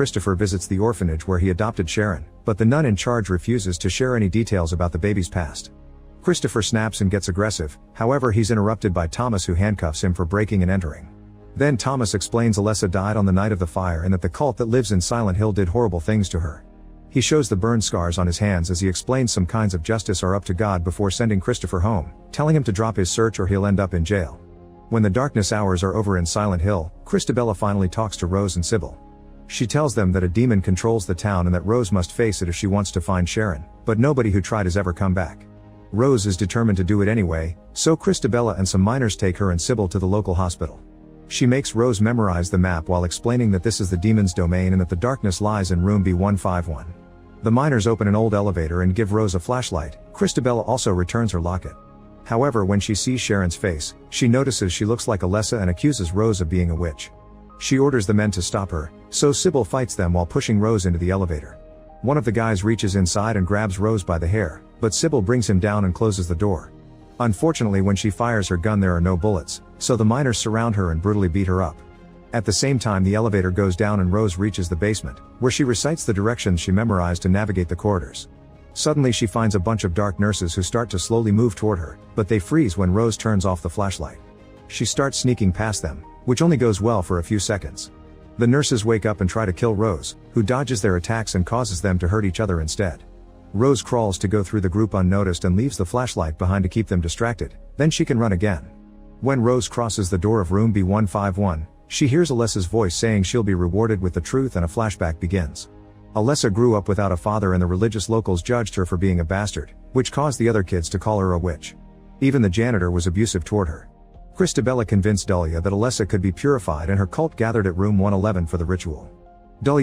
Christopher visits the orphanage where he adopted Sharon, but the nun in charge refuses to share any details about the baby's past. Christopher snaps and gets aggressive, however he's interrupted by Thomas, who handcuffs him for breaking and entering. Then Thomas explains Alessa died on the night of the fire and that the cult that lives in Silent Hill did horrible things to her. He shows the burn scars on his hands as he explains some kinds of justice are up to God before sending Christopher home, telling him to drop his search or he'll end up in jail. When the darkness hours are over in Silent Hill, Christabella finally talks to Rose and Sybil. She tells them that a demon controls the town and that Rose must face it if she wants to find Sharon, but nobody who tried has ever come back. Rose is determined to do it anyway, so Christabella and some miners take her and Sybil to the local hospital. She makes Rose memorize the map while explaining that this is the demon's domain and that the darkness lies in room B151. The miners open an old elevator and give Rose a flashlight. Christabella also returns her locket. However, when she sees Sharon's face, she notices she looks like Alessa and accuses Rose of being a witch. She orders the men to stop her, so Sybil fights them while pushing Rose into the elevator. One of the guys reaches inside and grabs Rose by the hair, but Sybil brings him down and closes the door. Unfortunately, when she fires her gun there are no bullets, so the miners surround her and brutally beat her up. At the same time, the elevator goes down and Rose reaches the basement, where she recites the directions she memorized to navigate the corridors. Suddenly she finds a bunch of dark nurses who start to slowly move toward her, but they freeze when Rose turns off the flashlight. She starts sneaking past them, which only goes well for a few seconds. The nurses wake up and try to kill Rose, who dodges their attacks and causes them to hurt each other instead. Rose crawls to go through the group unnoticed and leaves the flashlight behind to keep them distracted, then she can run again. When Rose crosses the door of room B151, she hears Alessa's voice saying she'll be rewarded with the truth and a flashback begins. Alessa grew up without a father and the religious locals judged her for being a bastard, which caused the other kids to call her a witch. Even the janitor was abusive toward her. Christabella convinced Dahlia that Alessa could be purified and her cult gathered at room 111 for the ritual. Dahlia